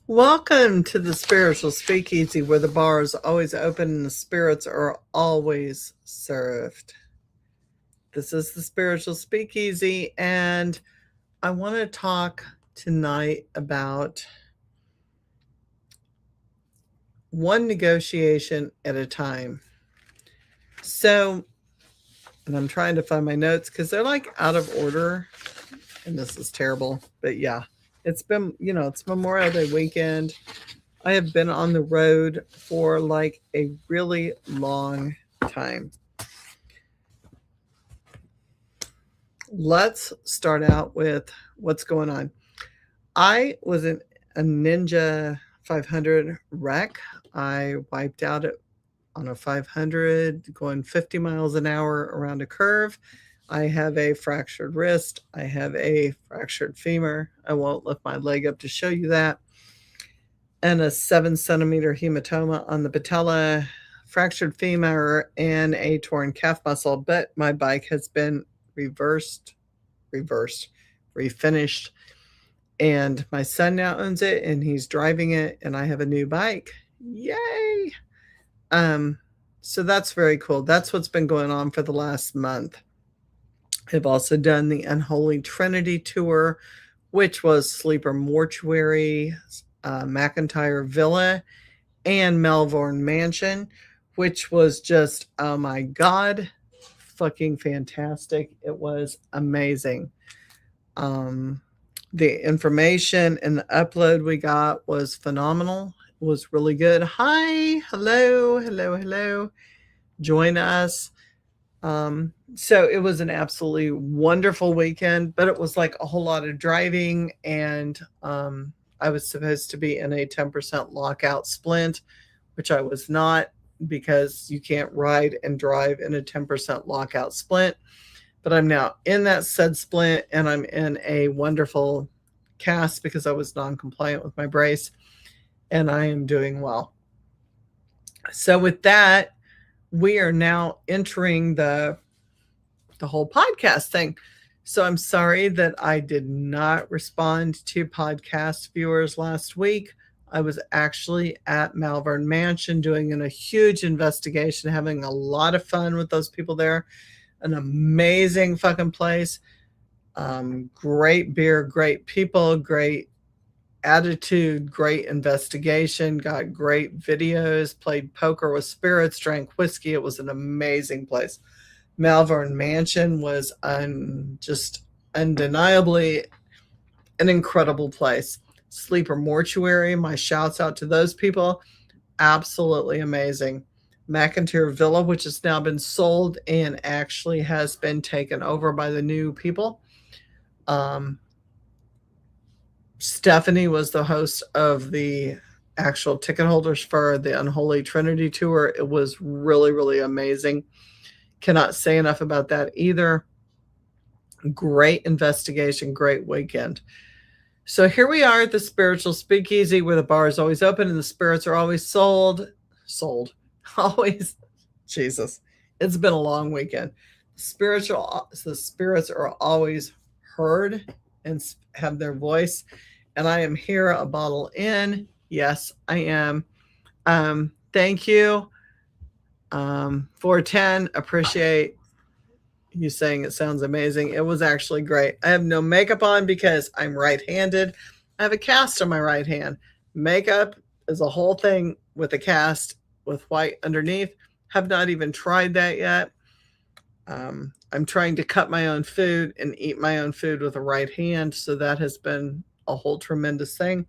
Welcome to the Spiritual Speakeasy, where the bar is always open and the spirits are always served. This is the Spiritual Speakeasy, and I want to talk tonight about one negotiation at a time. So, and I'm trying to find my notes because they're like out of order, and this is terrible. But yeah, it's Memorial Day weekend. I have been on the road for like a really long time. Let's start out with what's going on. I was in a Ninja 500 wreck. I wiped out it on a 500 going 50 miles an hour around a curve. I have a fractured wrist. I have a fractured femur. I won't lift my leg up to show you that. And a 7 centimeter hematoma on the patella, fractured femur, and a torn calf muscle. But my bike has been refinished. And my son now owns it and he's driving it, and I have a new bike. Yay! So that's very cool. That's what's been going on for the last month. I've also done the Unholy Trinity tour, which was Sleeper Mortuary, McIntyre Villa, and Melbourne Mansion, which was just, oh my God, fucking fantastic. It was amazing. The information and the upload we got was phenomenal. It was really good. Hi, hello. Join us. So it was an absolutely wonderful weekend, but it was like a whole lot of driving, and I was supposed to be in a 10% lockout splint, which I was not, because you can't ride and drive in a 10% lockout splint. But I'm now in that said splint, and I'm in a wonderful cast because I was non-compliant with my brace, and I am doing well. So with that, we are now entering the whole podcast thing. So I'm sorry that I did not respond to podcast viewers last week. I was actually at Malvern Mansion doing a huge investigation, having a lot of fun with those people there. An amazing fucking place. Great beer, great people, great attitude, great investigation, got great videos, played poker with spirits, drank whiskey. It was an amazing place. Malvern Mansion was just undeniably an incredible place. Sleeper Mortuary, my shouts out to those people. Absolutely amazing. McIntyre Villa, which has now been sold and actually has been taken over by the new people. Stephanie was the host of the actual ticket holders for the Unholy Trinity tour. It was really, really amazing. Cannot say enough about that either. Great investigation, great weekend. So here we are at the Spiritual Speakeasy, where the bar is always open and the spirits are always sold. Always. Jesus. It's been a long weekend. The spirits are always heard and have their voice. And I am here a bottle in. Yes, I am. Thank you. 410, appreciate you saying it sounds amazing. It was actually great. I have no makeup on because I'm right-handed. I have a cast on my right hand. Makeup is a whole thing with a cast with white underneath. Have not even tried that yet. I'm trying to cut my own food and eat my own food with a right hand, so that has been a whole tremendous thing.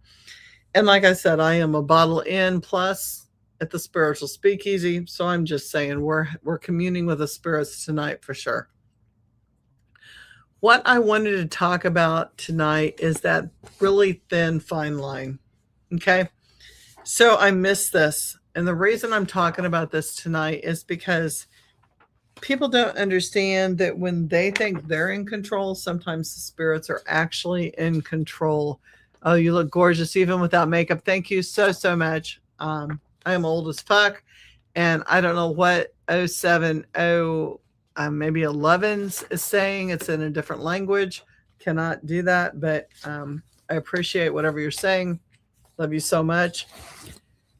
And like I said, I am a bottle in plus at the Spiritual Speakeasy, so I'm just saying we're communing with the spirits tonight for sure. What I wanted to talk about tonight is that really thin, fine line. Okay? So I missed this. And the reason I'm talking about this tonight is because people don't understand that when they think they're in control, sometimes the spirits are actually in control. Oh, you look gorgeous even without makeup. Thank you so much. I am old as fuck, and I don't know what 070 maybe 11s is saying. It's in a different language. Cannot do that, but I appreciate whatever you're saying. Love you so much.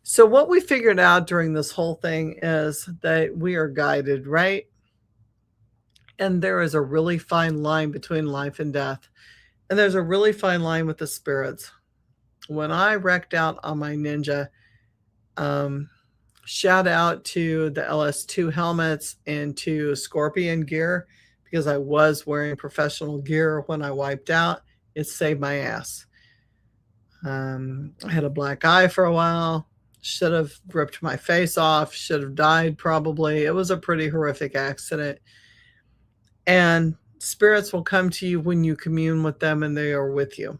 So, what we figured out during this whole thing is that we are guided, right? And there is a really fine line between life and death. And there's a really fine line with the spirits. When I wrecked out on my Ninja, um, shout out to the LS2 helmets and to Scorpion gear because I was wearing professional gear when I wiped out. It saved my ass. I had a black eye for a while. Should have ripped my face off. Should have died probably. It was a pretty horrific accident. And spirits will come to you when you commune with them and they are with you.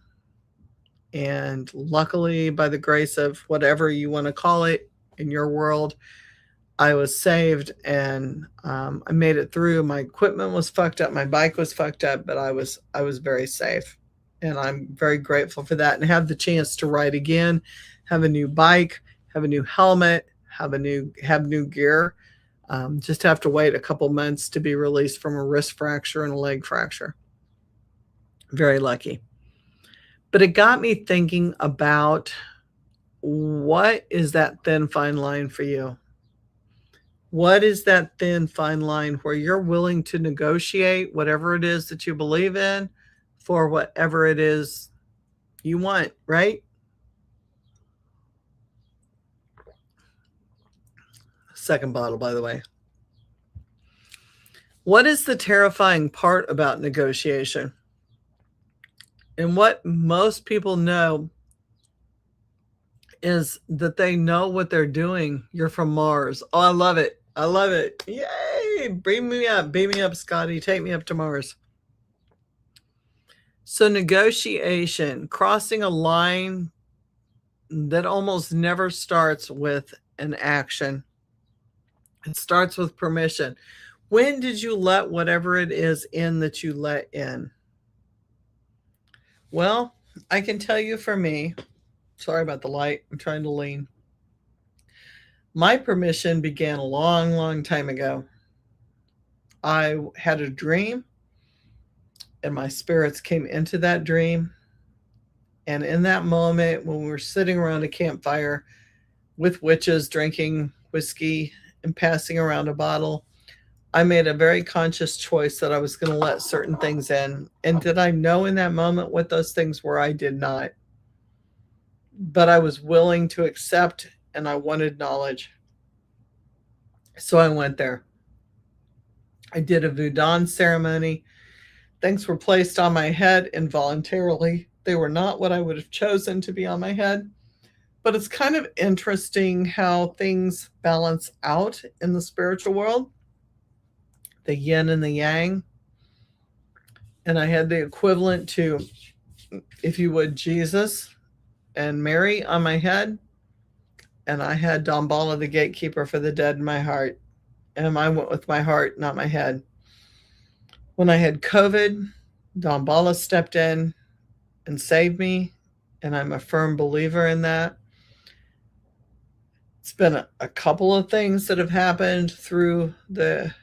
And luckily, by the grace of whatever you want to call it in your world, I was saved and I made it through. My equipment was fucked up. My bike was fucked up, but I was very safe. And I'm very grateful for that and have the chance to ride again, have a new bike, have a new helmet, have new gear. Just have to wait a couple months to be released from a wrist fracture and a leg fracture. Very lucky. But it got me thinking about what is that thin fine line for you? What is that thin fine line where you're willing to negotiate whatever it is that you believe in for whatever it is you want, right? Second bottle, by the way. What is the terrifying part about negotiation? And what most people know is that they know what they're doing. You're from Mars. Oh, I love it. I love it. Yay. Bring me up. Beam me up, Scotty. Take me up to Mars. So negotiation, crossing a line that almost never starts with an action. It starts with permission. When did you let whatever it is in that you let in? Well, I can tell you for me, sorry about the light, I'm trying to lean. My permission began a long, long time ago. I had a dream, and my spirits came into that dream. And in that moment, when we were sitting around a campfire with witches drinking whiskey and passing around a bottle, I made a very conscious choice that I was going to let certain things in. And did I know in that moment what those things were? I did not. But I was willing to accept and I wanted knowledge. So I went there. I did a Voodoo ceremony. Things were placed on my head involuntarily. They were not what I would have chosen to be on my head. But it's kind of interesting how things balance out in the spiritual world. The yin and the yang. And I had the equivalent to, if you would, Jesus and Mary on my head. And I had Damballa, the gatekeeper for the dead, in my heart. And I went with my heart, not my head. When I had COVID, Damballa stepped in and saved me. And I'm a firm believer in that. It's been a couple of things that have happened through the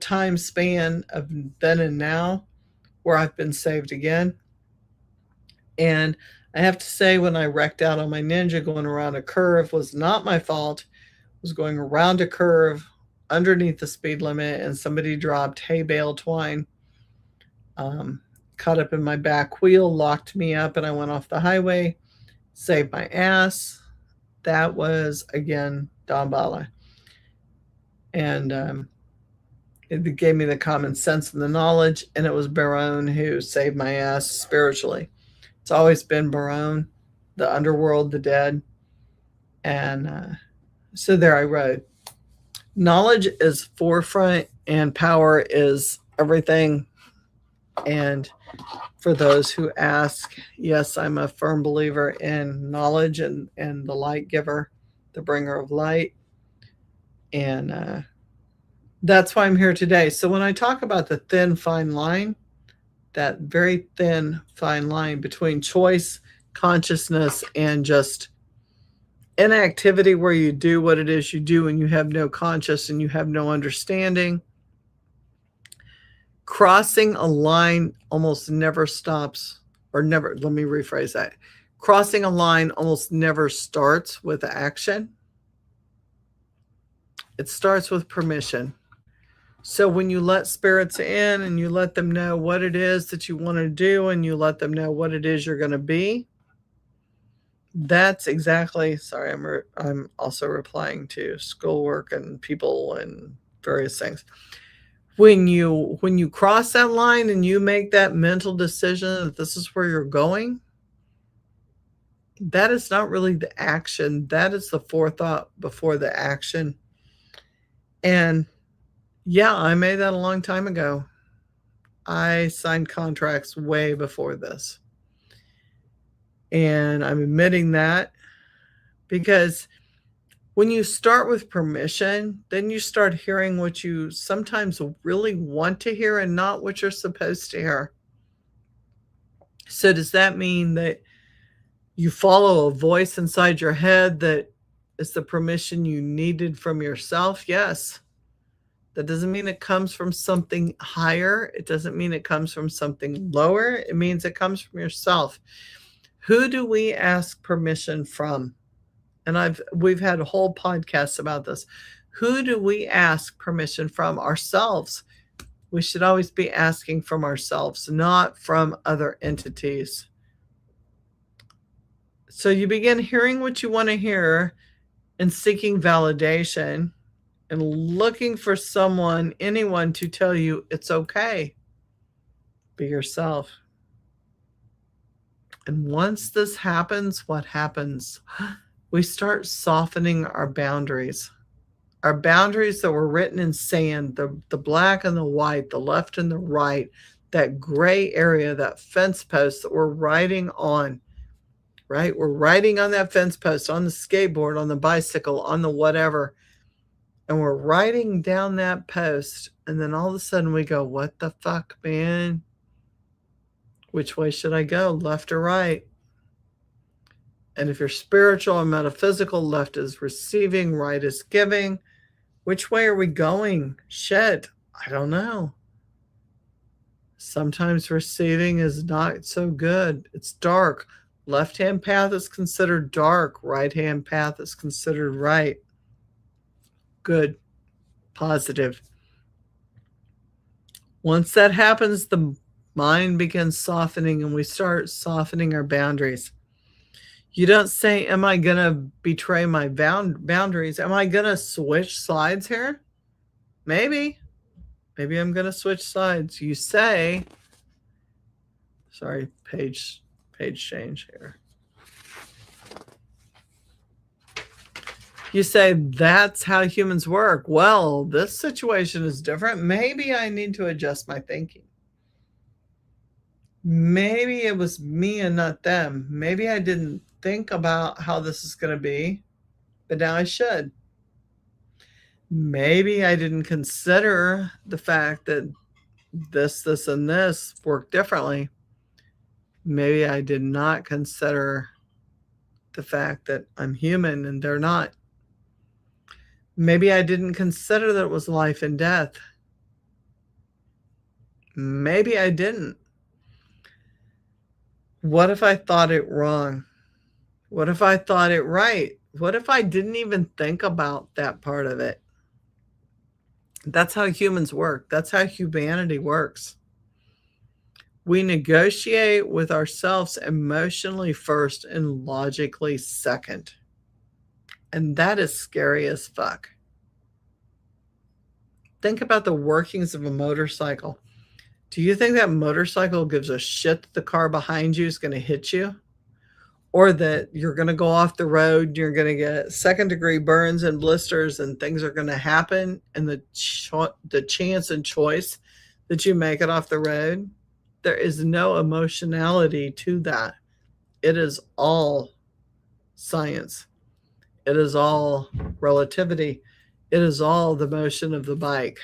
time span of then and now where I've been saved again. And I have to say, when I wrecked out on my Ninja going around a curve was not my fault. I was going around a curve underneath the speed limit and somebody dropped hay bale twine, caught up in my back wheel, locked me up, and I went off the highway, saved my ass. That was, again, Damballa. And it gave me the common sense and the knowledge, and it was Baron who saved my ass spiritually. It's always been Baron, the underworld, the dead. And so there I rode. Knowledge is forefront and power is everything. And for those who ask, yes, I'm a firm believer in knowledge and the light giver, the bringer of light. And that's why I'm here today. So when I talk about the thin, fine line, that very thin, fine line between choice, consciousness, and just inactivity where you do what it is you do and you have no conscious and you have no understanding, crossing a line almost never stops, or never, let me rephrase that. Crossing a line almost never starts with action. It starts with permission. So when you let spirits in and you let them know what it is that you want to do and you let them know what it is you're going to be, that's exactly, sorry, I'm also replying to schoolwork and people and various things. When you cross that line and you make that mental decision that this is where you're going, that is not really the action. That is the forethought before the action. And yeah, I made that a long time ago. I signed contracts way before this. And I'm admitting that because when you start with permission, then you start hearing what you sometimes really want to hear and not what you're supposed to hear. So does that mean that you follow a voice inside your head that is the permission you needed from yourself? Yes. That doesn't mean it comes from something higher. It doesn't mean it comes from something lower. It means it comes from yourself. Who do we ask permission from? And we've had whole podcasts about this. Who do we ask permission from? Ourselves. We should always be asking from ourselves, not from other entities. So you begin hearing what you want to hear and seeking validation and looking for someone, anyone to tell you it's okay. Be yourself. And once this happens, what happens? We start softening our boundaries. Our boundaries that were written in sand, the black and the white, the left and the right, that gray area, that fence post that we're riding on, right? We're riding on that fence post, on the skateboard, on the bicycle, on the whatever. And we're riding down that post. And then all of a sudden we go, what the fuck, man? Which way should I go? Left or right? And if you're spiritual and metaphysical, left is receiving, right is giving. Which way are we going? Shit, I don't know. Sometimes receiving is not so good. It's dark. Left-hand path is considered dark. Right-hand path is considered right. Good. Positive. Once that happens, the mind begins softening and we start softening our boundaries. You don't say, am I going to betray my boundaries? Am I going to switch sides here? Maybe. Maybe I'm going to switch sides. You say, sorry, page change here. You say, that's how humans work. Well, this situation is different. Maybe I need to adjust my thinking. Maybe it was me and not them. Maybe I didn't think about how this is going to be, but now I should. Maybe I didn't consider the fact that this, and this work differently. Maybe I did not consider the fact that I'm human and they're not. Maybe I didn't consider that it was life and death. Maybe I didn't. What if I thought it wrong? What if I thought it right? What if I didn't even think about that part of it? That's how humans work. That's how humanity works. We negotiate with ourselves emotionally first and logically second. And that is scary as fuck. Think about the workings of a motorcycle. Do you think that motorcycle gives a shit that the car behind you is going to hit you? Or that you're going to go off the road, you're going to get second-degree burns and blisters and things are going to happen, and the chance and choice that you make it off the road? There is no emotionality to that. It is all science. It is all relativity. It is all the motion of the bike.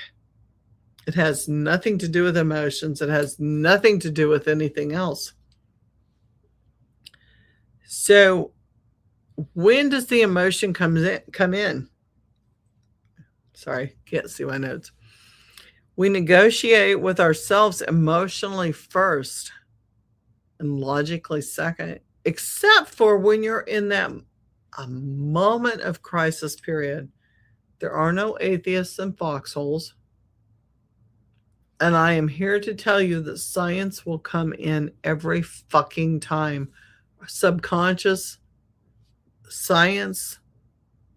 It has nothing to do with emotions. It has nothing to do with anything else. So when does the emotion come in? Sorry, can't see my notes. We negotiate with ourselves emotionally first and logically second. except for when you're in that a moment of crisis period. There are no atheists in foxholes. And I am here to tell you that science will come in every fucking time. Subconscious, science,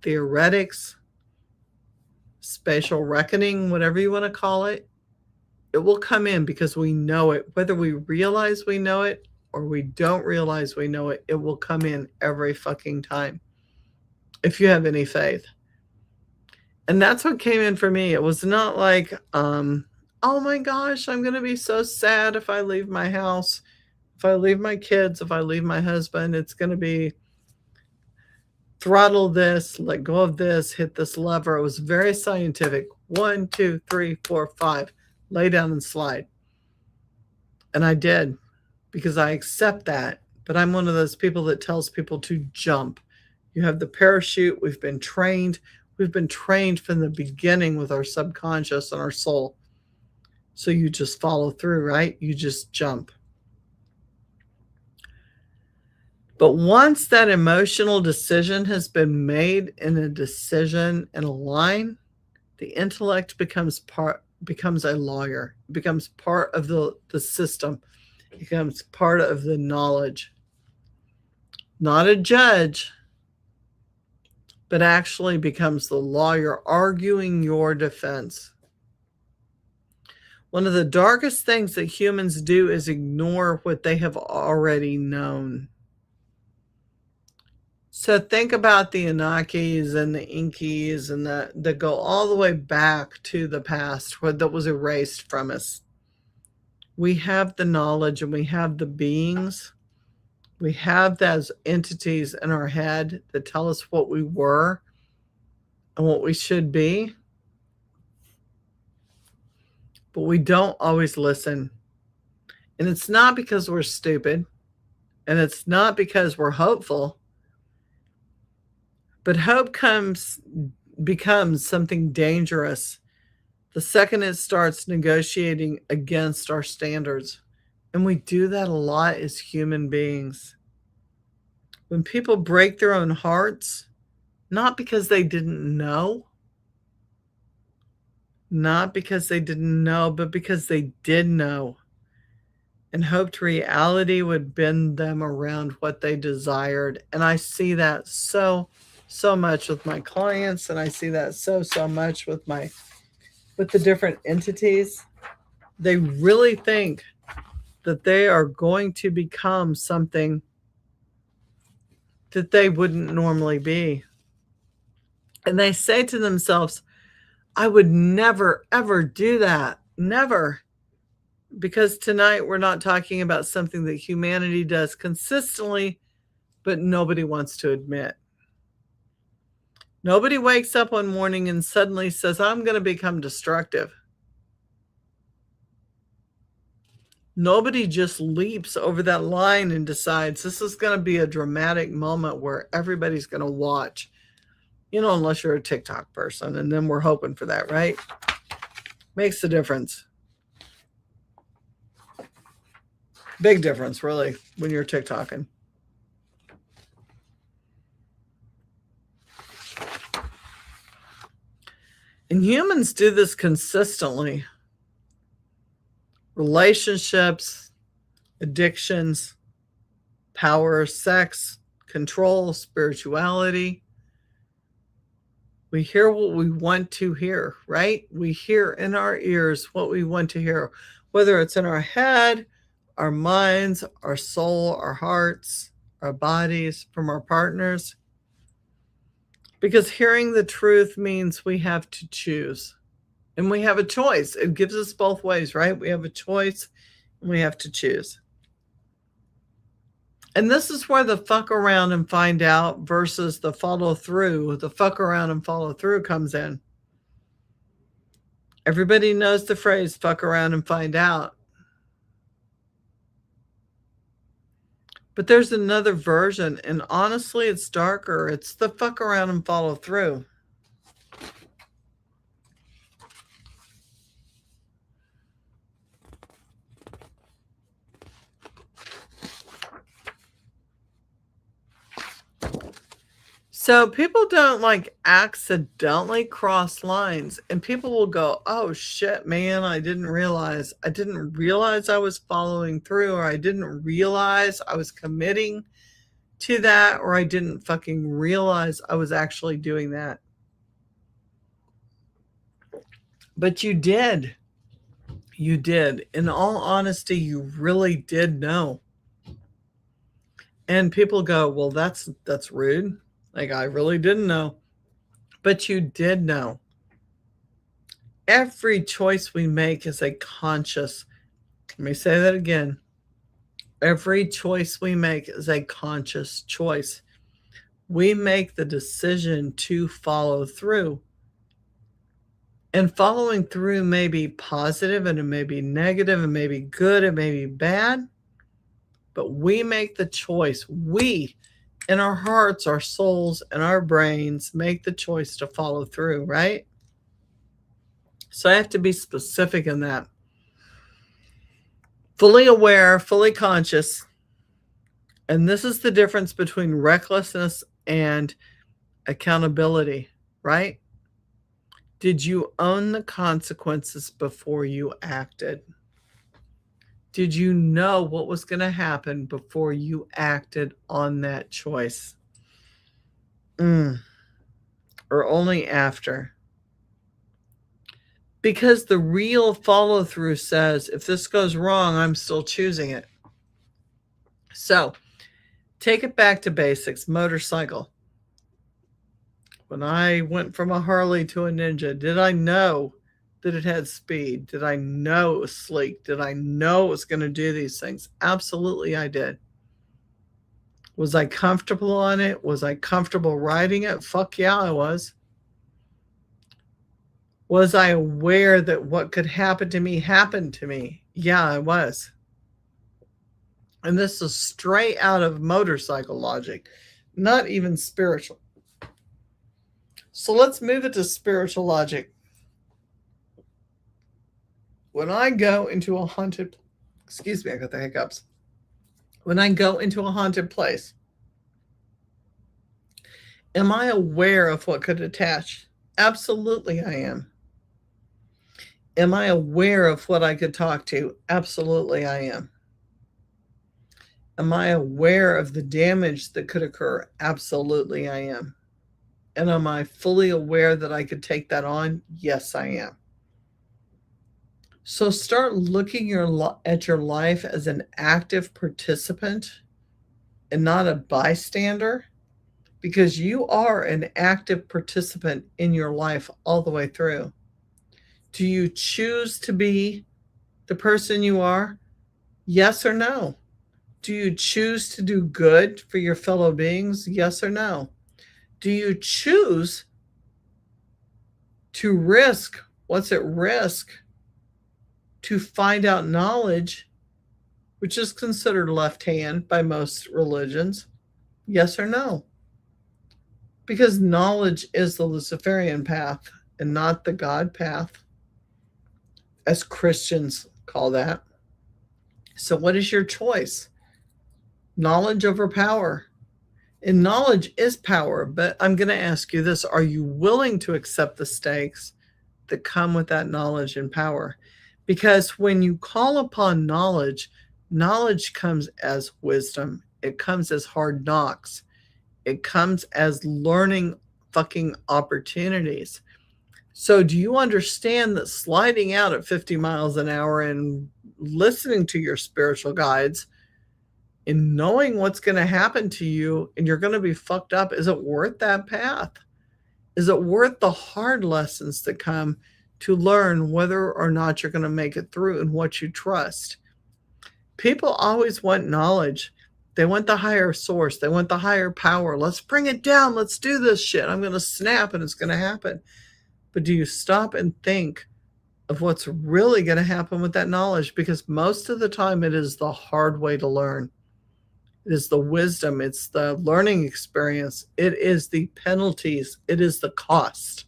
theoretics, spatial reckoning, whatever you want to call it, it will come in because we know it. Whether we realize we know it or we don't realize we know it, it will come in every fucking time if you have any faith. And that's what came in for me. It was not like, oh my gosh, I'm going to be so sad if I leave my house, if I leave my kids, if I leave my husband. It's going to be throttle this, let go of this, hit this lever. It was very scientific. 1, 2, 3, 4, 5. Lay down and slide. And I did because I accept that. But I'm one of those people that tells people to jump. You have the parachute. We've been trained. We've been trained from the beginning with our subconscious and our soul. So you just follow through, right? You just jump. But once that emotional decision has been made in a decision in a line, the intellect becomes a lawyer. It becomes part of the system. It becomes part of the knowledge. Not a judge, but actually becomes the lawyer arguing your defense. One of the darkest things that humans do is ignore what they have already known. So think about the Anakis and the Inkies and that go all the way back to the past that was erased from us. We have the knowledge and we have the beings. We have those entities in our head that tell us what we were and what we should be. But we don't always listen. And it's not because we're stupid. And it's not because we're hopeful. But hope becomes something dangerous the second it starts negotiating against our standards. And we do that a lot as human beings. When people break their own hearts, not because they didn't know, but because they did know, and hoped reality would bend them around what they desired. And I see that so much with my clients, and I see that so much with the different entities. They really think that they are going to become something that they wouldn't normally be. And they say to themselves, I would never, ever do that. Never. Because tonight we're not talking about something that humanity does consistently, but nobody wants to admit. Nobody wakes up one morning and suddenly says, I'm going to become destructive. Nobody just leaps over that line and decides this is going to be a dramatic moment where everybody's going to watch. Unless you're a TikTok person, and then we're hoping for that, right? Makes a difference. Big difference, really, when you're TikToking. And humans do this consistently. Relationships, addictions, power, sex, control, spirituality. We hear what we want to hear, right? We hear in our ears what we want to hear, whether it's in our head, our minds, our soul, our hearts, our bodies, from our partners. Because hearing the truth means we have to choose. And we have a choice. It gives us both ways, right? We have a choice and we have to choose. And this is where the fuck around and find out versus the follow through, the fuck around and follow through comes in. Everybody knows the phrase fuck around and find out. But there's another version, and honestly, it's darker. It's the fuck around and follow through. So people don't like accidentally cross lines, and people will go, "Oh shit, man, I didn't realize I was following through, or I didn't realize I was committing to that, or I didn't fucking realize I was actually doing that." But you did. You did. In all honesty, you really did know. And people go, "Well, that's rude." Like, I really didn't know. But you did know. Every choice we make is a conscious, let me say that again. Every choice we make is a conscious choice. We make the decision to follow through. And following through may be positive and it may be negative, it may be good, it may be bad, but we make the choice. We, in our hearts, our souls, and our brains, make the choice to follow through, right? So I have to be specific in that. Fully aware, fully conscious. And this is the difference between recklessness and accountability, right? Did you own the consequences before you acted? Did you know what was going to happen before you acted on that choice? Or only after? Because the real follow through says, if this goes wrong, I'm still choosing it. So take it back to basics. Motorcycle. When I went from a Harley to a Ninja, did I know that it had speed? Did I know it was sleek? Did I know it was going to do these things? Absolutely, I did. Was I comfortable on it? Was I comfortable riding it? Fuck yeah, I was. Was I aware that what could happen to me happened to me? Yeah, I was. And this is straight out of motorcycle logic, not even spiritual. So let's move it to spiritual logic. When I go into a haunted, excuse me, I got the hiccups. When I go into a haunted place, am I aware of what could attach? Absolutely, I am. Am I aware of what I could talk to? Absolutely, I am. Am I aware of the damage that could occur? Absolutely, I am. And am I fully aware that I could take that on? Yes, I am. So start looking at your life as an active participant and not a bystander, because you are an active participant in your life all the way through. Do you choose to be the person you are? Yes or no? Do you choose to do good for your fellow beings? Yes or no? Do you choose to risk what's at risk to find out knowledge, which is considered left hand by most religions? Yes or no? Because knowledge is the Luciferian path and not the God path, as Christians call that. So, what is your choice? Knowledge over power. And knowledge is power, but I'm going to ask you this: are you willing to accept the stakes that come with that knowledge and power? Because when you call upon knowledge, knowledge comes as wisdom, it comes as hard knocks, it comes as learning fucking opportunities. So, do you understand that sliding out at 50 miles an hour and listening to your spiritual guides and knowing what's going to happen to you and you're going to be fucked up, is it worth that path? Is it worth the hard lessons that come to learn whether or not you're going to make it through and what you trust? People always want knowledge. They want the higher source. They want the higher power. Let's bring it down. Let's do this shit. I'm going to snap and it's going to happen. But do you stop and think of what's really going to happen with that knowledge? Because most of the time it is the hard way to learn. It is the wisdom. It's the learning experience. It is the penalties. It is the cost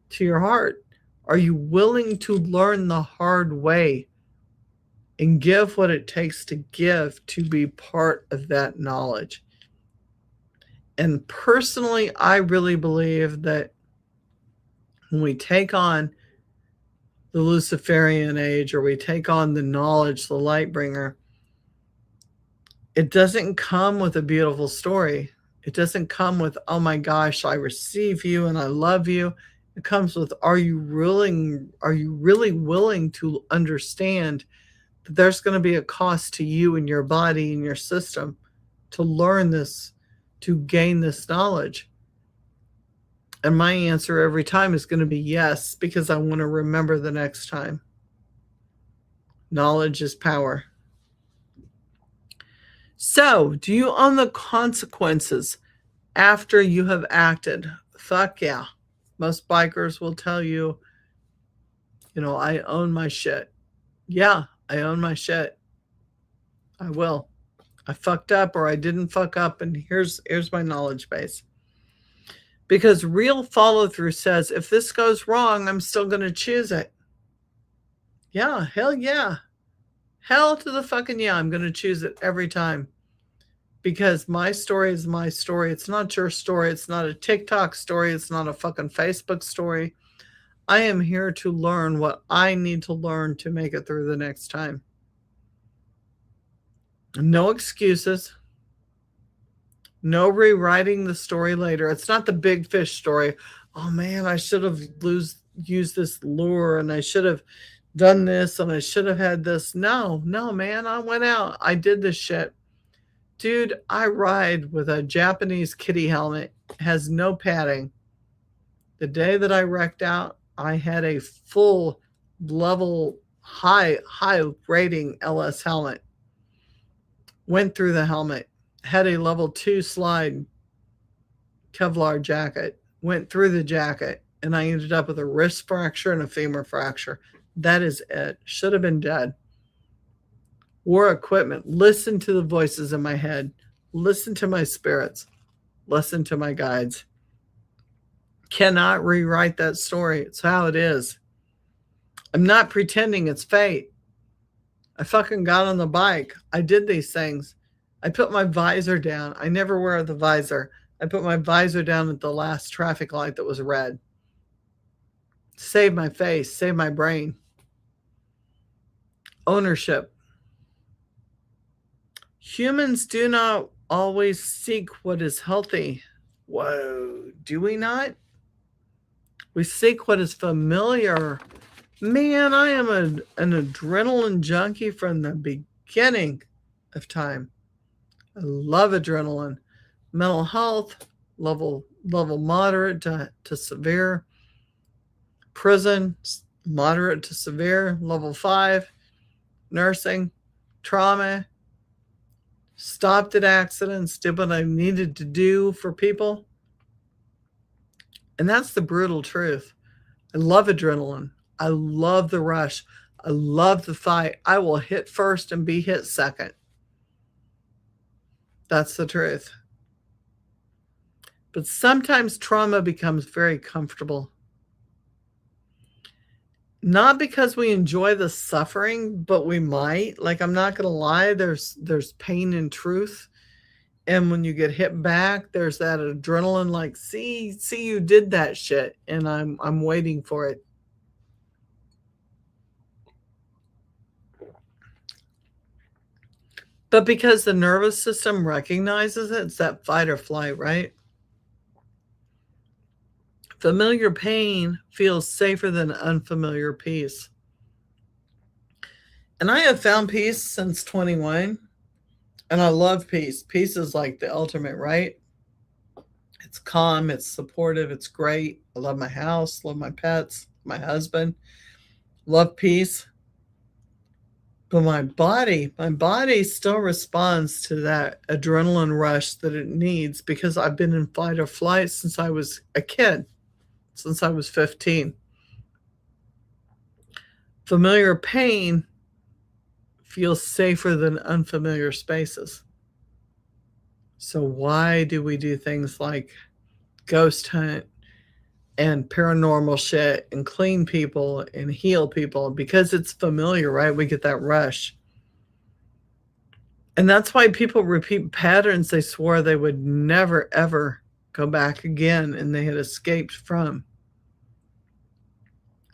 to your heart. Are you willing to learn the hard way and give what it takes to give to be part of that knowledge? And personally, I really believe that when we take on the Luciferian age, or we take on the knowledge, the light bringer, it doesn't come with a beautiful story. It doesn't come with, oh my gosh, I receive you and I love you. It comes with, are you really willing to understand that there's going to be a cost to you and your body and your system to learn this, to gain this knowledge? And my answer every time is going to be yes, because I want to remember the next time. Knowledge is power. So, do you own the consequences after you have acted? Fuck yeah. Most bikers will tell you, I own my shit. Yeah, I own my shit. I will. I fucked up or I didn't fuck up, and here's my knowledge base. Because real follow through says, if this goes wrong, I'm still going to choose it. Yeah, hell yeah. Hell to the fucking yeah. I'm going to choose it every time. Because my story is my story. It's not your story. It's not a TikTok story. It's not a fucking Facebook story. I am here to learn what I need to learn to make it through the next time. No excuses. No rewriting the story later. It's not the big fish story. Oh man, I should have used this lure, and I should have done this, and I should have had this. No, man. I went out. I did this shit. Dude, I ride with a Japanese kitty helmet. It has no padding. The day that I wrecked out, I had a full level high rating LS helmet. Went through the helmet. Had a level 2 slide Kevlar jacket. Went through the jacket. And I ended up with a wrist fracture and a femur fracture. That is it. Should have been dead. War equipment. Listen to the voices in my head. Listen to my spirits. Listen to my guides. Cannot rewrite that story. It's how it is. I'm not pretending it's fate. I fucking got on the bike. I did these things. I put my visor down. I never wear the visor. I put my visor down at the last traffic light that was red. Save my face. Save my brain. Ownership. Humans do not always seek what is healthy. Whoa, do we not? We seek what is familiar. Man, I am an adrenaline junkie from the beginning of time. I love adrenaline. Mental health, level moderate to severe. Prison, moderate to severe. Level 5. Nursing, trauma. Stopped at accidents, did what I needed to do for people. And that's the brutal truth. I love adrenaline. I love the rush. I love the fight. I will hit first and be hit second. That's the truth. But sometimes trauma becomes very comfortable. Not because we enjoy the suffering, but we might. Like, I'm not going to lie, there's pain in truth. And when you get hit back, there's that adrenaline, like, see you did that shit, and I'm waiting for it. But because the nervous system recognizes it, it's that fight or flight, right? Familiar pain feels safer than unfamiliar peace. And I have found peace since 21. And I love peace. Peace is like the ultimate, right? It's calm, it's supportive, it's great. I love my house, love my pets, my husband. Love peace. But my body still responds to that adrenaline rush that it needs, because I've been in fight or flight since I was a kid, since I was 15. Familiar pain feels safer than unfamiliar spaces. So why do we do things like ghost hunt and paranormal shit and clean people and heal people? Because it's familiar, right? We get that rush. And that's why people repeat patterns they swore they would never, ever go back again and they had escaped from.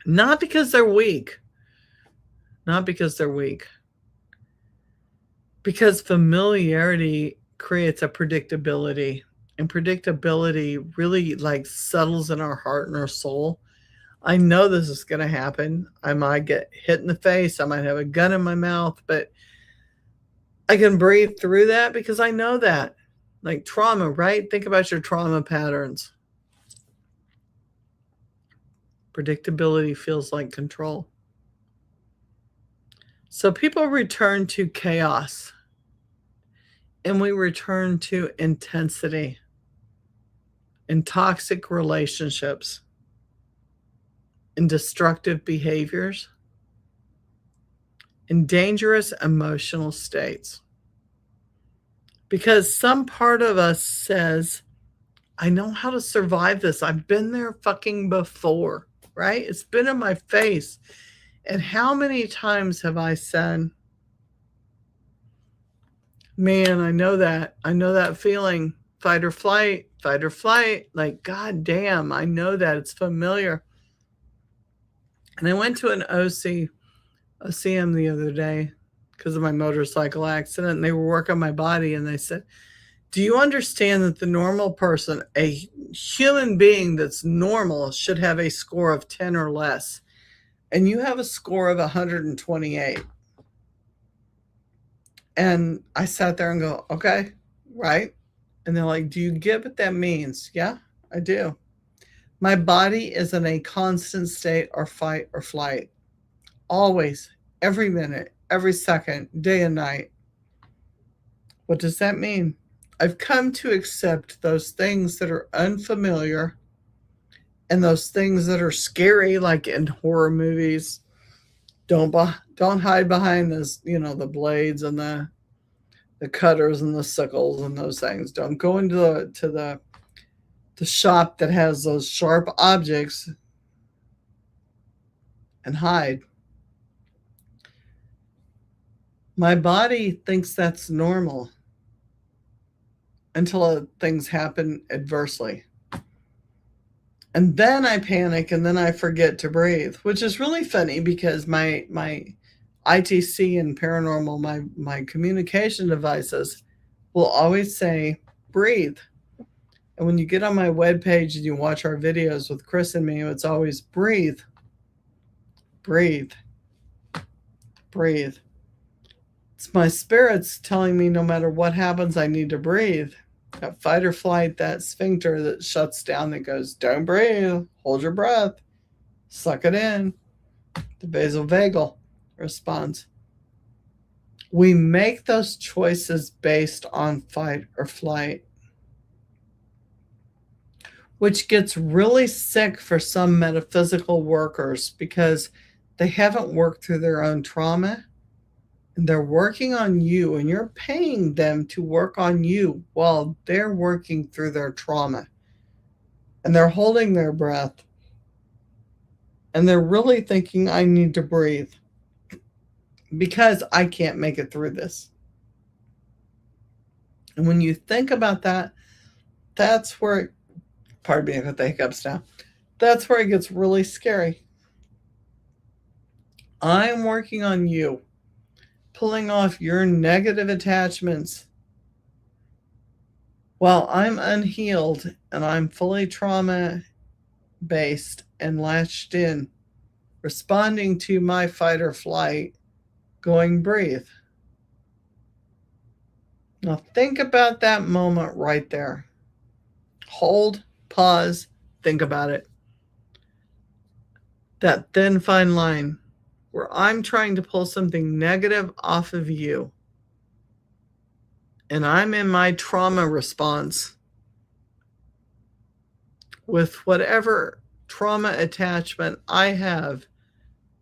Not because they're weak. Not because they're weak. Because familiarity creates a predictability. And predictability really like settles in our heart and our soul. I know this is going to happen. I might get hit in the face. I might have a gun in my mouth, but I can breathe through that because I know that. Like trauma, right? Think about your trauma patterns. Predictability feels like control. So people return to chaos and we return to intensity in toxic relationships, in destructive behaviors, in dangerous emotional states. Because some part of us says, I know how to survive this. I've been there fucking before, right? It's been in my face. And how many times have I said, man, I know that. I know that feeling. Fight or flight, fight or flight. Like, God damn, I know that. It's familiar. And I went to an OCM the other day because of my motorcycle accident. And they were working my body and they said, do you understand that the normal person, a human being that's normal, should have a score of 10 or less? And you have a score of 128. And I sat there and go, okay, right. And they're like, do you get what that means? Yeah, I do. My body is in a constant state or fight or flight. Always, every minute, every second, day and night. What does that mean? I've come to accept those things that are unfamiliar and those things that are scary, like in horror movies. Don't hide behind this, the blades and the cutters and the sickles and those things. Don't go into the shop that has those sharp objects and hide. My body thinks that's normal until things happen adversely. And then I panic and then I forget to breathe, which is really funny because my ITC and paranormal, my communication devices will always say, breathe. And when you get on my webpage and you watch our videos with Chris and me, it's always breathe, breathe, breathe. It's my spirits telling me no matter what happens, I need to breathe. That fight or flight, that sphincter that shuts down, that goes, don't breathe, hold your breath, suck it in. The vasovagal response. We make those choices based on fight or flight, which gets really sick for some metaphysical workers because they haven't worked through their own trauma. And they're working on you, and you're paying them to work on you while they're working through their trauma. And they're holding their breath. And they're really thinking, I need to breathe because I can't make it through this. And when you think about that, that's where, pardon me, I got the hiccups now. That's where it gets really scary. I'm working on you, pulling off your negative attachments while I'm unhealed and I'm fully trauma based and latched in, responding to my fight or flight, going breathe. Now think about that moment right there. Hold, pause, think about it. That thin fine line where I'm trying to pull something negative off of you and I'm in my trauma response with whatever trauma attachment I have,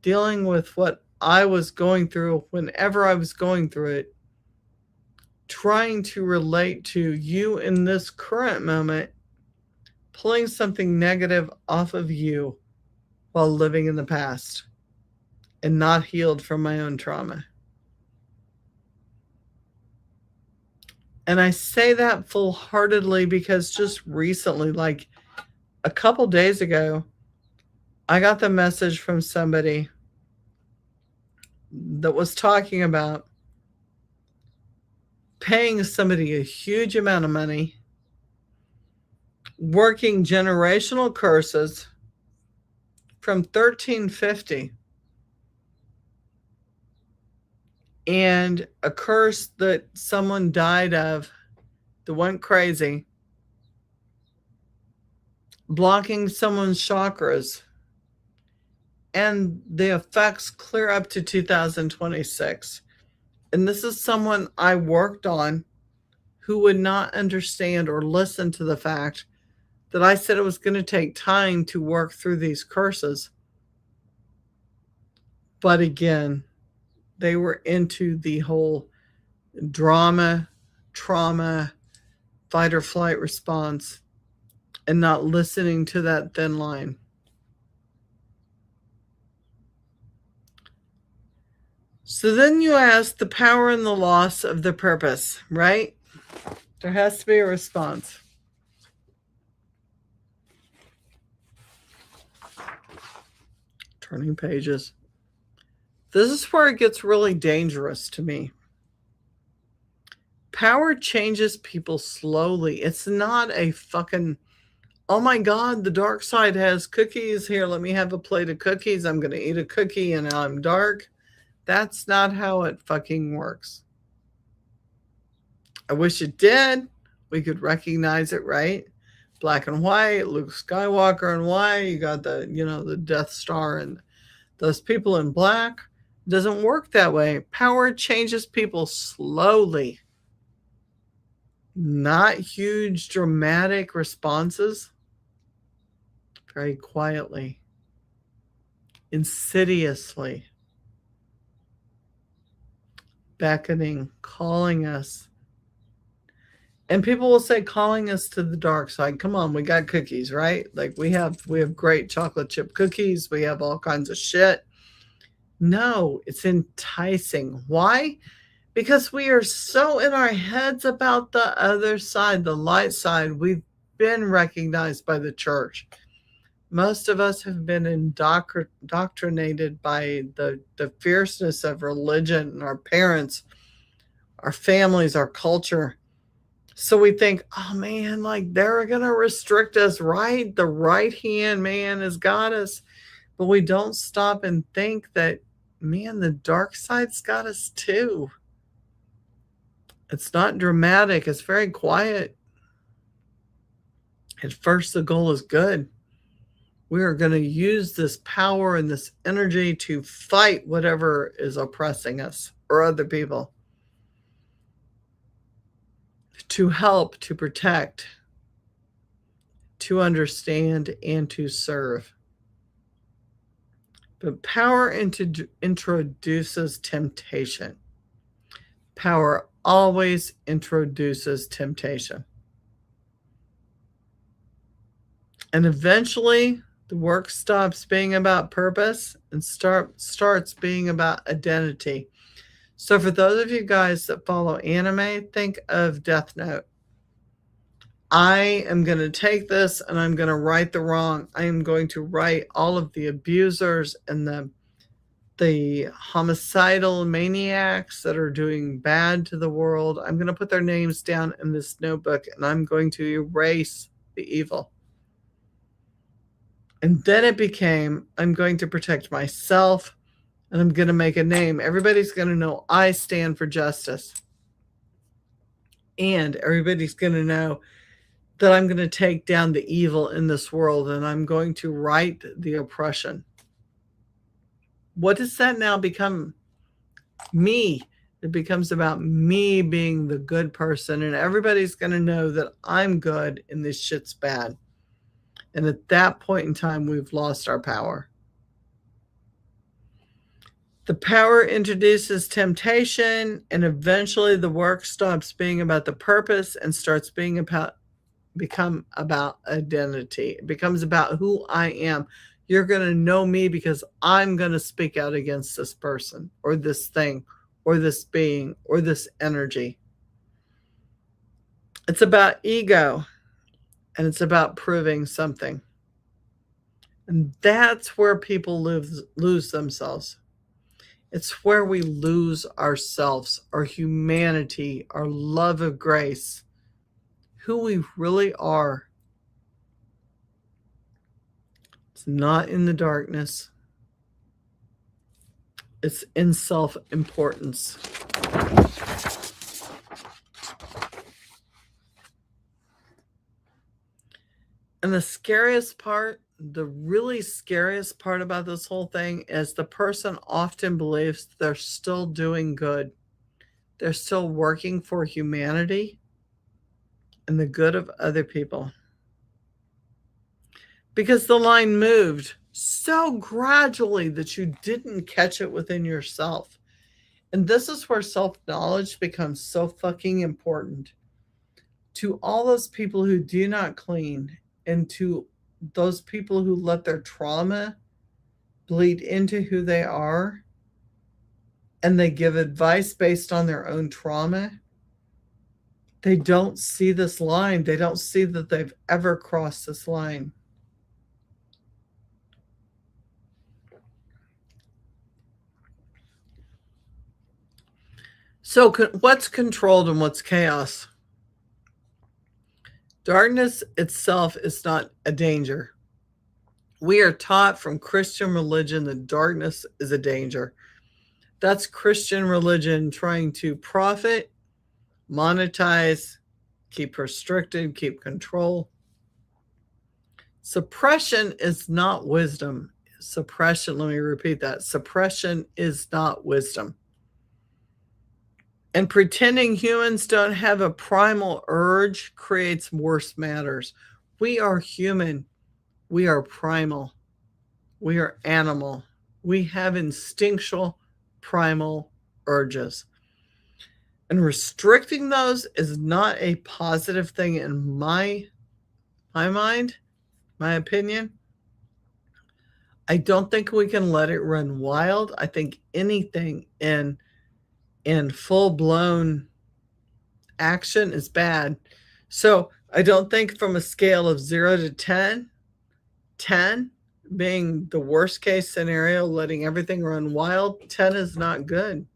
dealing with what I was going through whenever I was going through it, trying to relate to you in this current moment, pulling something negative off of you while living in the past and not healed from my own trauma. And I say that full-heartedly because just recently, like a couple days ago, I got the message from somebody that was talking about paying somebody a huge amount of money, working generational curses from 1350, and a curse that someone died of that went crazy, blocking someone's chakras, and the effects clear up to 2026. And this is someone I worked on who would not understand or listen to the fact that I said it was going to take time to work through these curses. But again, they were into the whole drama, trauma, fight or flight response, and not listening to that thin line. So then you ask the power and the loss of the purpose, right? There has to be a response. Turning pages. This is where it gets really dangerous to me. Power changes people slowly. It's not a fucking, oh my God, the dark side has cookies. Here, let me have a plate of cookies. I'm going to eat a cookie and now I'm dark. That's not how it fucking works. I wish it did. We could recognize it, right? Black and white, Luke Skywalker and white. You got the, the Death Star and those people in black. It doesn't work that way. Power changes people slowly. Not huge, dramatic responses. Very quietly. Insidiously. Beckoning, calling us. And people will say calling us to the dark side. Come on, we got cookies, right? Like we have great chocolate chip cookies. We have all kinds of shit. No, it's enticing. Why? Because we are so in our heads about the other side, the light side. We've been recognized by the church. Most of us have been indoctrinated by the fierceness of religion and our parents, our families, our culture. So we think, oh man, like they're going to restrict us, right? The right hand man has got us. But we don't stop and think that, man, the dark side's got us too. It's not dramatic. It's very quiet. At first, the goal is good. We are going to use this power and this energy to fight whatever is oppressing us or other people. To help, to protect, to understand, and to serve. But power introduces temptation. Power always introduces temptation. And eventually, the work stops being about purpose and starts being about identity. So for those of you guys that follow anime, think of Death Note. I am going to take this and I'm going to right the wrong. I am going to write all of the abusers and the homicidal maniacs that are doing bad to the world. I'm going to put their names down in this notebook and I'm going to erase the evil. And then it became, I'm going to protect myself and I'm going to make a name. Everybody's going to know I stand for justice. And everybody's going to know that I'm going to take down the evil in this world and I'm going to right the oppression. What does that now become? Me. It becomes about me being the good person and everybody's going to know that I'm good and this shit's bad. And at that point in time, we've lost our power. The power introduces temptation, and eventually the work stops being about the purpose and starts become about identity. It becomes about who I am. You're going to know me because I'm going to speak out against this person or this thing or this being or this energy. It's about ego, and it's about proving something. And that's where people lose themselves. It's where we lose ourselves, our humanity, our love of grace, who we really are. It's not in the darkness. It's in self-importance. And the scariest part, the really scariest part about this whole thing is the person often believes they're still doing good. They're still working for humanity and the good of other people. Because the line moved so gradually that you didn't catch it within yourself. And this is where self-knowledge becomes so fucking important. To all those people who do not clean, and to those people who let their trauma bleed into who they are, and they give advice based on their own trauma, they don't see this line. They don't see that they've ever crossed this line. So what's controlled and what's chaos? Darkness itself is not a danger. We are taught from Christian religion that darkness is a danger. That's Christian religion trying to profit, monetize, keep restricted, keep control. Suppression is not wisdom. Suppression, let me repeat that. Suppression is not wisdom. And pretending humans don't have a primal urge creates worse matters. We are human. We are primal. We are animal. We have instinctual primal urges. And restricting those is not a positive thing in my mind, my opinion. I don't think we can let it run wild. I think anything in full-blown action is bad. So I don't think from a scale of 0 to 10, 10 being the worst case scenario, letting everything run wild, 10 is not good.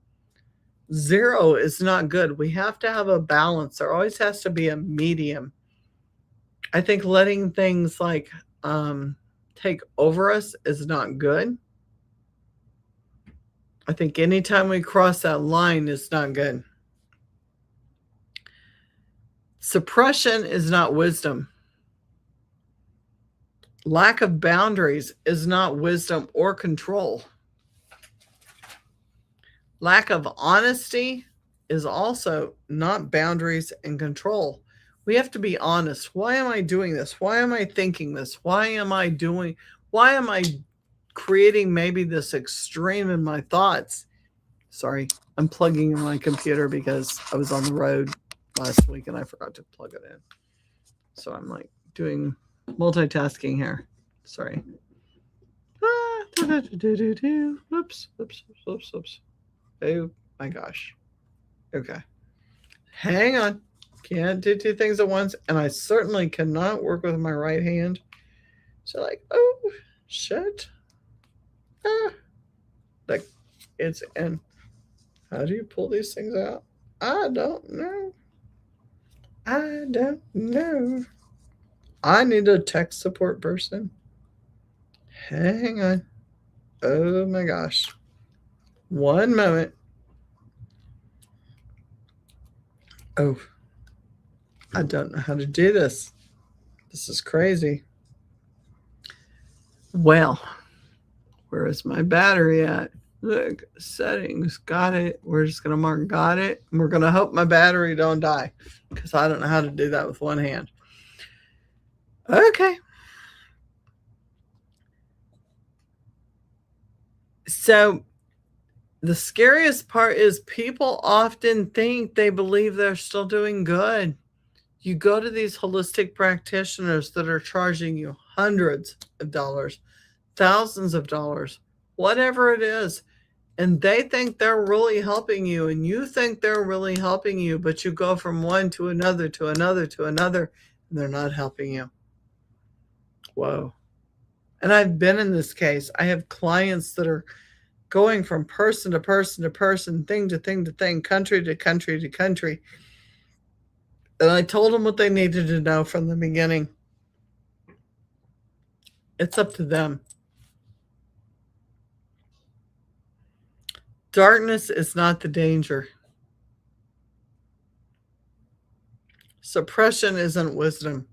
0 is not good. We have to have a balance. There always has to be a medium. I think letting things like take over us is not good. I think anytime we cross that line is not good. Suppression is not wisdom. Lack of boundaries is not wisdom or control. Lack of honesty is also not boundaries and control. We have to be honest. Why am I doing this? Why am I thinking this? Why am I creating maybe this extreme in my thoughts? Sorry, I'm plugging in my computer because I was on the road last week and I forgot to plug it in. So I'm like doing multitasking here. Sorry. Whoops. Oh my gosh. Okay. Hang on. Can't do two things at once. And I certainly cannot work with my right hand. So like, oh, shit. Like, it's in. How do you pull these things out? I don't know. I need a tech support person. Hang on. Oh my gosh. One moment. Oh, I don't know how to do this. This is crazy. Well, where is my battery at? Look, settings, got it. We're just going to mark got it. And we're going to hope my battery don't die because I don't know how to do that with one hand. Okay. So the scariest part is people often think they believe they're still doing good. You go to these holistic practitioners that are charging you hundreds of dollars, thousands of dollars, whatever it is. And they think they're really helping you, and you think they're really helping you, but you go from one to another, to another, to another, and they're not helping you. Whoa. And I've been in this case. I have clients that are going from person to person to person, thing to thing to thing, country to country to country. And I told them what they needed to know from the beginning. It's up to them. Darkness is not the danger. Suppression isn't wisdom.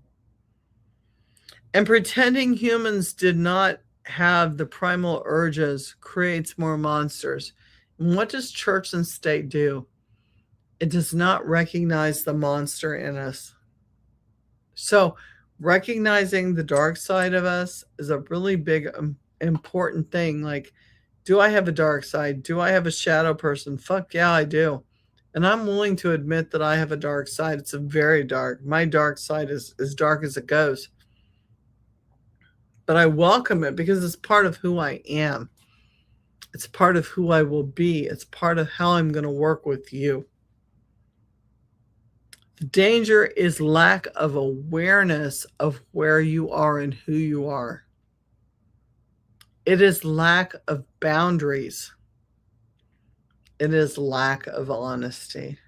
And pretending humans did not have the primal urges creates more monsters. And what does church and state do? It does not recognize the monster in us. So, recognizing the dark side of us is a really big, important thing. Like, do I have a dark side? Do I have a shadow person? Fuck yeah, I do. And I'm willing to admit that I have a dark side. It's a very dark. My dark side is as dark as it goes. But I welcome it because it's part of who I am. It's part of who I will be. It's part of how I'm going to work with you. The danger is lack of awareness of where you are and who you are. It is lack of boundaries. It is lack of honesty.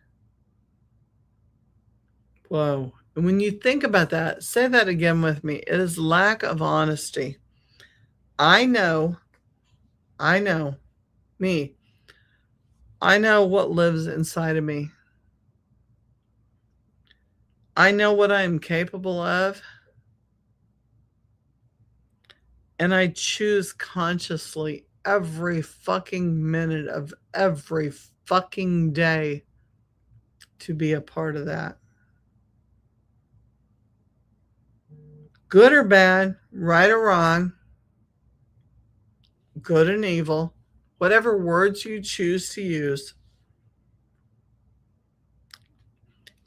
Whoa. And when you think about that, say that again with me. It is lack of honesty. I know, me. I know what lives inside of me. I know what I am capable of. And I choose consciously every fucking minute of every fucking day to be a part of that. Good or bad, right or wrong, good and evil, whatever words you choose to use.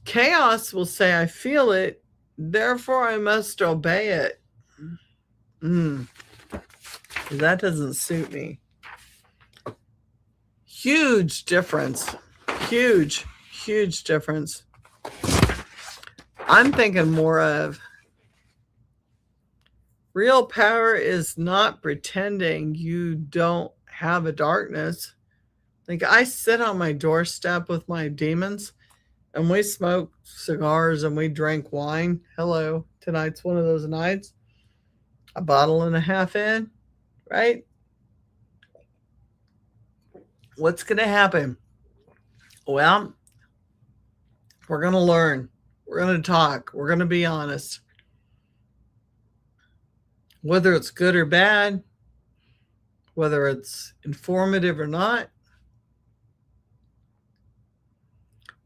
Chaos will say, I feel it, therefore I must obey it. That doesn't suit me. Huge difference. Huge, huge difference. I'm thinking more of real power is not pretending you don't have a darkness. Like, I sit on my doorstep with my demons and we smoke cigars and we drink wine. Hello, tonight's one of those nights. A bottle and a half in, right? What's going to happen? Well, we're going to learn. We're going to talk. We're going to be honest. Whether it's good or bad, whether it's informative or not,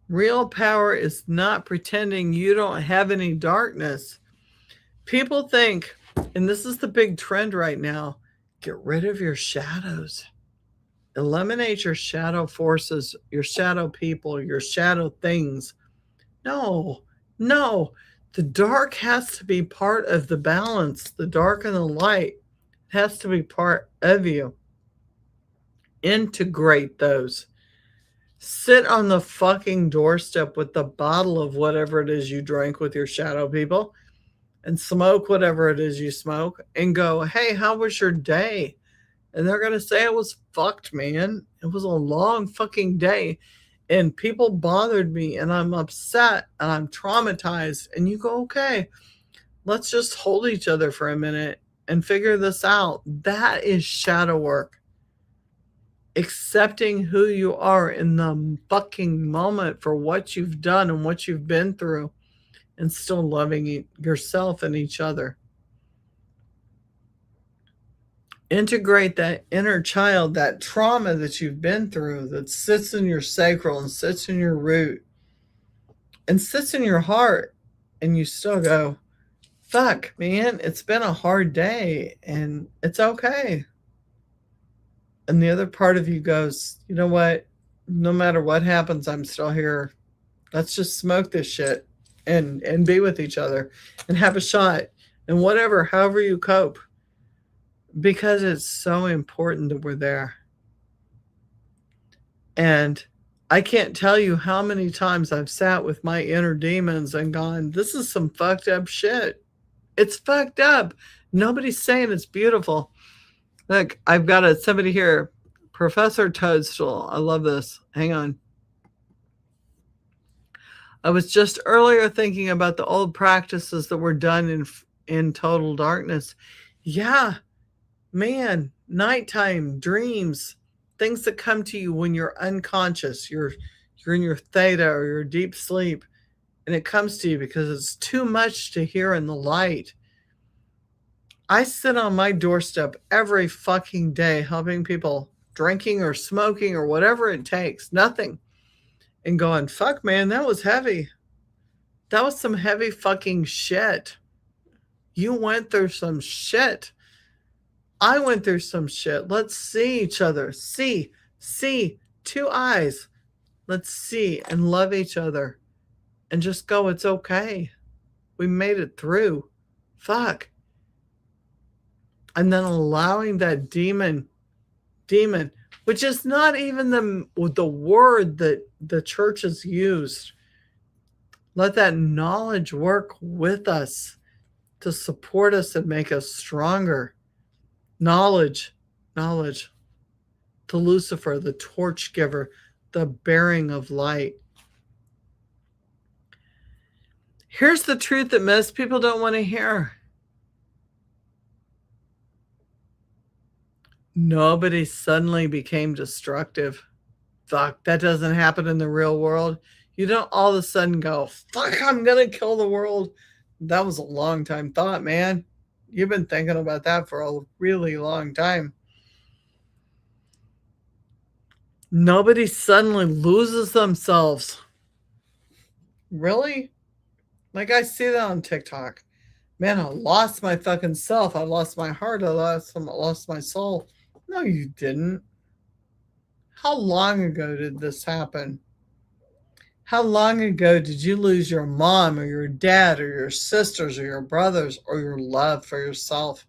real power is not pretending you don't have any darkness. People think, and this is the big trend right now, get rid of your shadows. Eliminate your shadow forces, your shadow people, your shadow things. No. The dark has to be part of the balance. The dark and the light has to be part of you. Integrate those. Sit on the fucking doorstep with the bottle of whatever it is you drank with your shadow people and smoke whatever it is you smoke and go, hey, how was your day? And they're going to say it was fucked, man. It was a long fucking day. And people bothered me and I'm upset and I'm traumatized. And you go, okay, let's just hold each other for a minute and figure this out. That is shadow work. Accepting who you are in the fucking moment for what you've done and what you've been through and still loving yourself and each other. Integrate that inner child, that trauma that you've been through that sits in your sacral and sits in your root and sits in your heart, and you still go, fuck, man, it's been a hard day and it's okay. And the other part of you goes, you know what? No matter what happens, I'm still here. Let's just smoke this shit and be with each other and have a shot and whatever, however you cope. Because it's so important that we're there. And I can't tell you how many times I've sat with my inner demons and gone, this is some fucked up shit. It's fucked up. Nobody's saying it's beautiful. Look, I've got somebody here, Professor Toadstool. I love this. Hang on. I was just earlier thinking about the old practices that were done in total darkness. Yeah, man, nighttime dreams, things that come to you when you're unconscious. You're in your theta or your deep sleep, and it comes to you because it's too much to hear in the light. I sit on my doorstep every fucking day helping people drinking or smoking or whatever it takes, nothing, and going, fuck, man, that was heavy. That was some heavy fucking shit. You went through some shit. I went through some shit. Let's see each other. See, two eyes. Let's see and love each other and just go, it's okay. We made it through. Fuck. And then allowing that demon, which is not even the word that the church has used. Let that knowledge work with us to support us and make us stronger. Knowledge. To Lucifer, the torch giver, the bearing of light. Here's the truth that most people don't want to hear. Nobody suddenly became destructive. Fuck, that doesn't happen in the real world. You don't all of a sudden go, fuck, I'm going to kill the world. That was a long time thought, man. You've been thinking about that for a really long time. Nobody suddenly loses themselves. Really? Like, I see that on TikTok. Man, I lost my fucking self. I lost my heart. I lost my soul. No, you didn't. How long ago did this happen? How long ago did you lose your mom or your dad or your sisters or your brothers or your love for yourself?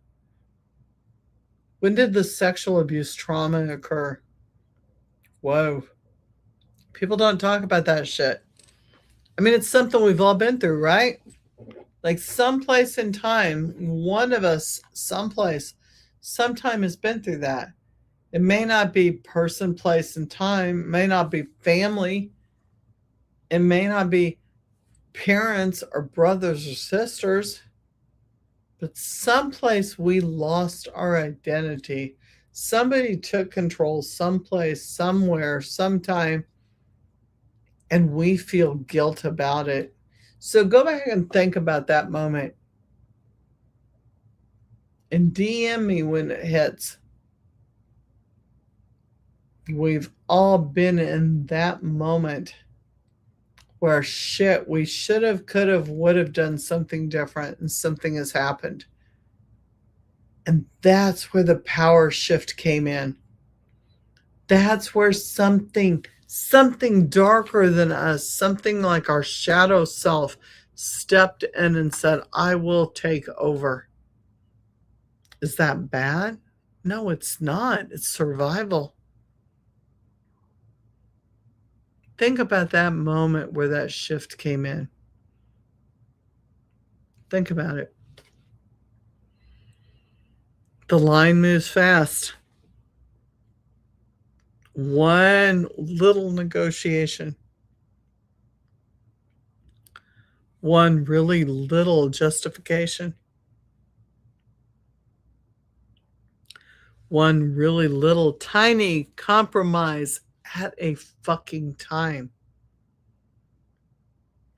When did the sexual abuse trauma occur? Whoa. People don't talk about that shit. I mean, it's something we've all been through, right? Like someplace in time, one of us, sometime has been through that. It may not be person, place, and time. It may not be family. It may not be parents or brothers or sisters. But someplace we lost our identity. Somebody took control someplace, somewhere, sometime, and we feel guilt about it. So go back and think about that moment. And DM me when it hits. We've all been in that moment where shit, we should have, could have, would have done something different and something has happened. And that's where the power shift came in. That's where something darker than us, something like our shadow self stepped in and said, I will take over. Is that bad? No, it's not. It's survival. Think about that moment where that shift came in. Think about it. The line moves fast. One little negotiation. One really little justification. One really little tiny compromise at a fucking time.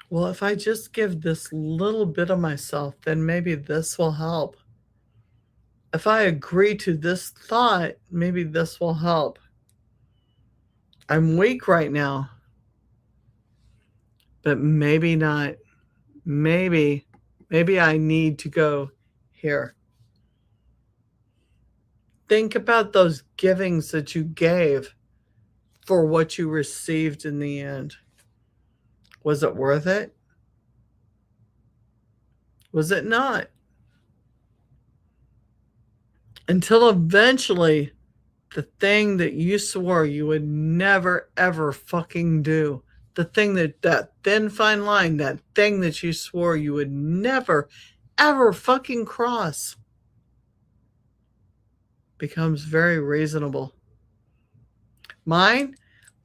Well, if I just give this little bit of myself, then maybe this will help. If I agree to this thought, maybe this will help. I'm weak right now, but maybe not. Maybe I need to go here. Think about those givings that you gave for what you received in the end. Was it worth it? Was it not? Until eventually the thing that you swore you would never ever fucking do, the thing that thin fine line, that thing that you swore you would never ever fucking cross, becomes very reasonable. Mine,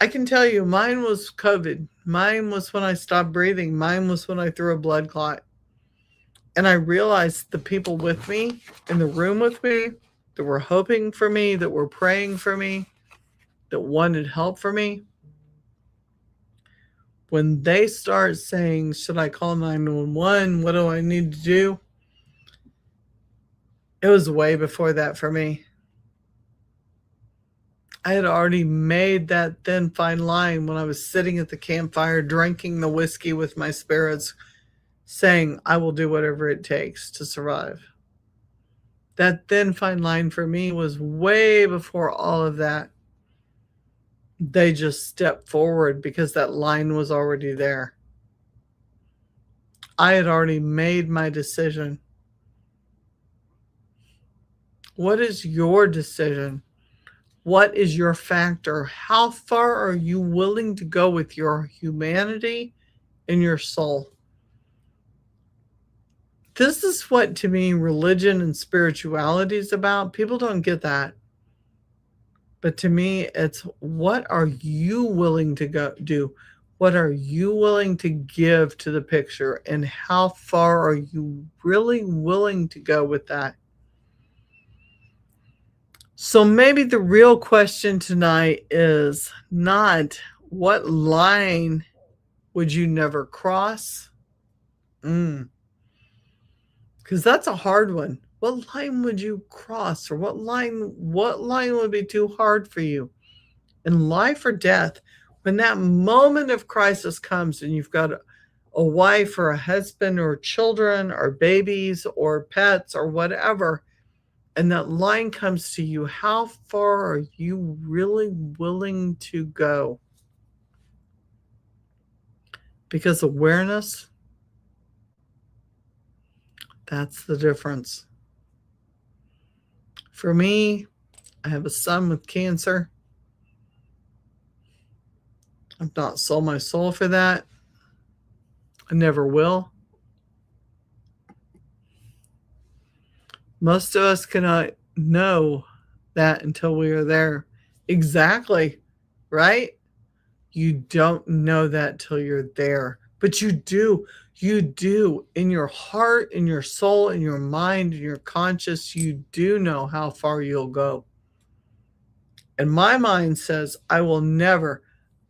I can tell you, mine was COVID. Mine was when I stopped breathing. Mine was when I threw a blood clot. And I realized the people with me, in the room with me, that were hoping for me, that were praying for me, that wanted help for me, when they start saying, should I call 911? What do I need to do? It was way before that for me. I had already made that thin fine line when I was sitting at the campfire drinking the whiskey with my spirits, saying, I will do whatever it takes to survive. That thin fine line for me was way before all of that. They just stepped forward because that line was already there. I had already made my decision. What is your decision? What is your factor? How far are you willing to go with your humanity and your soul? This is what, to me, religion and spirituality is about. People don't get that. But to me, it's what are you willing to go do? What are you willing to give to the picture? And how far are you really willing to go with that? So maybe the real question tonight is not what line would you never cross? Because that's a hard one. What line would you cross, or what line would be too hard for you? In life or death, when that moment of crisis comes and you've got a wife or a husband or children or babies or pets or whatever, and that line comes to you, how far are you really willing to go? Because awareness, that's the difference. For me, I have a son with cancer. I've not sold my soul for that. I never will. Most of us cannot know that until we are there. Exactly, right? You don't know that till you're there. But you do. You do. In your heart, in your soul, in your mind, in your conscious, you do know how far you'll go. And my mind says, I will never,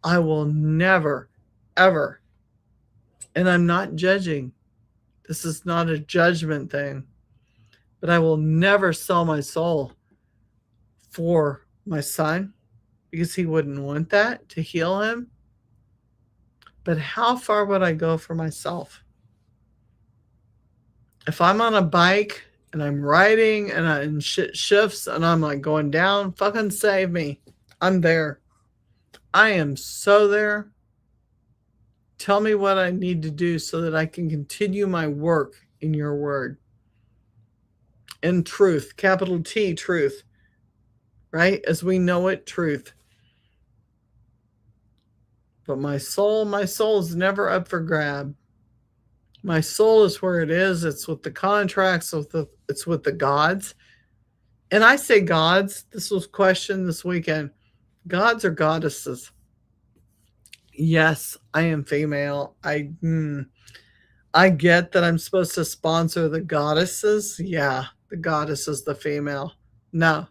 ever. And I'm not judging. This is not a judgment thing. But I will never sell my soul for my son because he wouldn't want that to heal him. But how far would I go for myself? If I'm on a bike and I'm riding and shit shifts and I'm like going down, fucking save me. I'm there. I am so there. Tell me what I need to do so that I can continue my work in your word. In truth, capital T, truth. Right? As we know it, truth. But my soul is never up for grab. My soul is where it is. It's with the contracts, it's with the gods. And I say gods. This was questioned this weekend. Gods or goddesses? Yes, I am female. I get that I'm supposed to sponsor the goddesses. Yeah, the goddess is the female. No,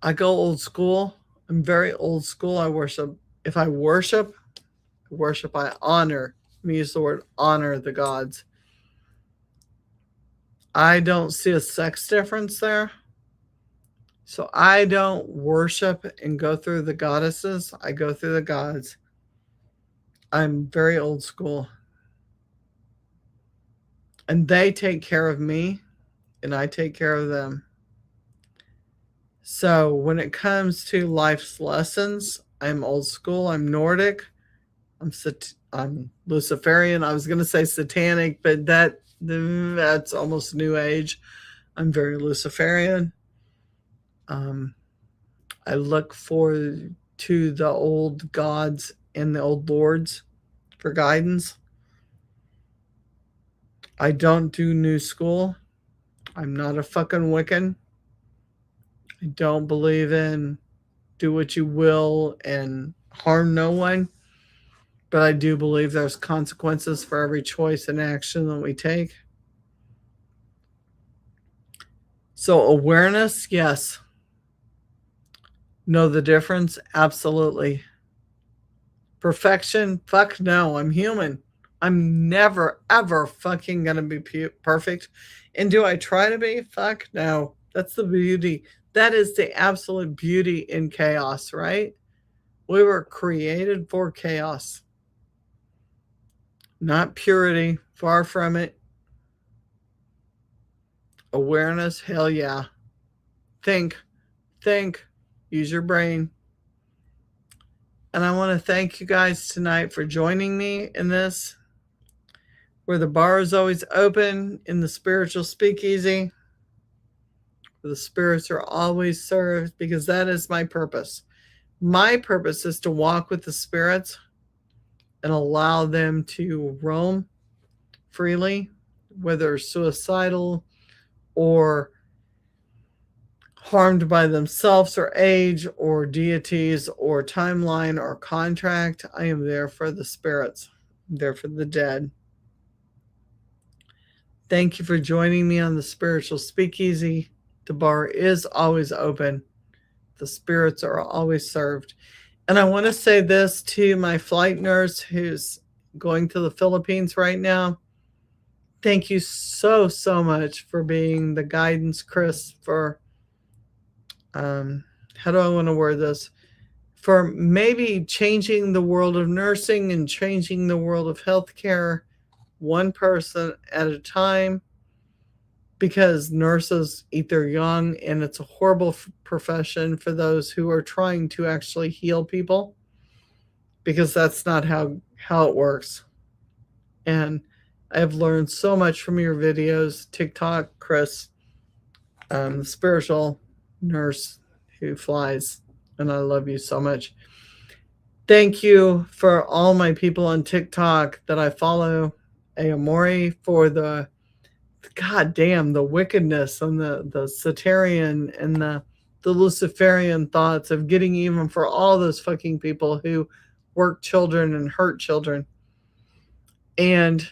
I go old school. I'm very old school. I worship. If I worship, I honor. Let me use the word honor the gods. I don't see a sex difference there. So I don't worship and go through the goddesses. I go through the gods. I'm very old school. And they take care of me, and I take care of them. So when it comes to life's lessons, I'm old school. I'm Nordic. I'm Luciferian. I was going to say satanic, but that's almost new age. I'm very Luciferian. I look forward to the old gods and the old lords for guidance. I don't do new school. I'm not a fucking Wiccan. I don't believe in do what you will and harm no one. But I do believe there's consequences for every choice and action that we take. So, awareness, yes. Know the difference? Absolutely. Perfection? Fuck no. I'm human. I'm never, ever fucking gonna be perfect. And do I try to be? Fuck no. That's the beauty. That is the absolute beauty in chaos, right? We were created for chaos, not purity. Far from it. Awareness? Hell yeah. Think, think, use your brain. And I want to thank you guys tonight for joining me in this, where the bar is always open in the spiritual speakeasy, where the spirits are always served, because that is my purpose. My purpose is to walk with the spirits and allow them to roam freely, whether suicidal or harmed by themselves or age or deities or timeline or contract. I am there for the spirits. I'm there for the dead. Thank you for joining me on the Spiritual Speakeasy. The bar is always open. The spirits are always served. And I want to say this to my flight nurse who's going to the Philippines right now. Thank you so, so much for being the guidance, Chris, for how do I want to word this? For maybe changing the world of nursing and changing the world of healthcare one person at a time, because nurses eat their young and it's a horrible profession for those who are trying to actually heal people, because that's not how it works. And I have learned so much from your videos. TikTok, Chris, the spiritual nurse who flies, and I love you so much. Thank you for all my people on TikTok that I follow. Aomori, for the goddamn the wickedness and the Satarian and the Luciferian thoughts of getting even for all those fucking people who work children and hurt children. And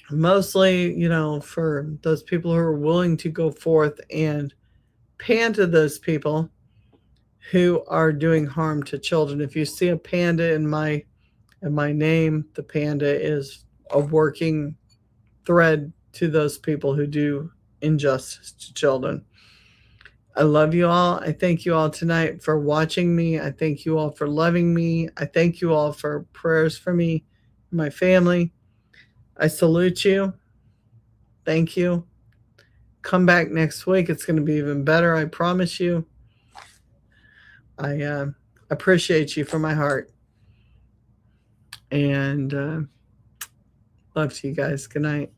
mostly, for those people who are willing to go forth and pan to those people who are doing harm to children. If you see a panda in my name, the panda is a working thread to those people who do injustice to children. I love you all. I thank you all tonight for watching me. I thank you all for loving me. I thank you all for prayers for me, my family. I salute you. Thank you. Come back next week. It's going to be even better. I promise you. I appreciate you from my heart. And love to you guys. Good night.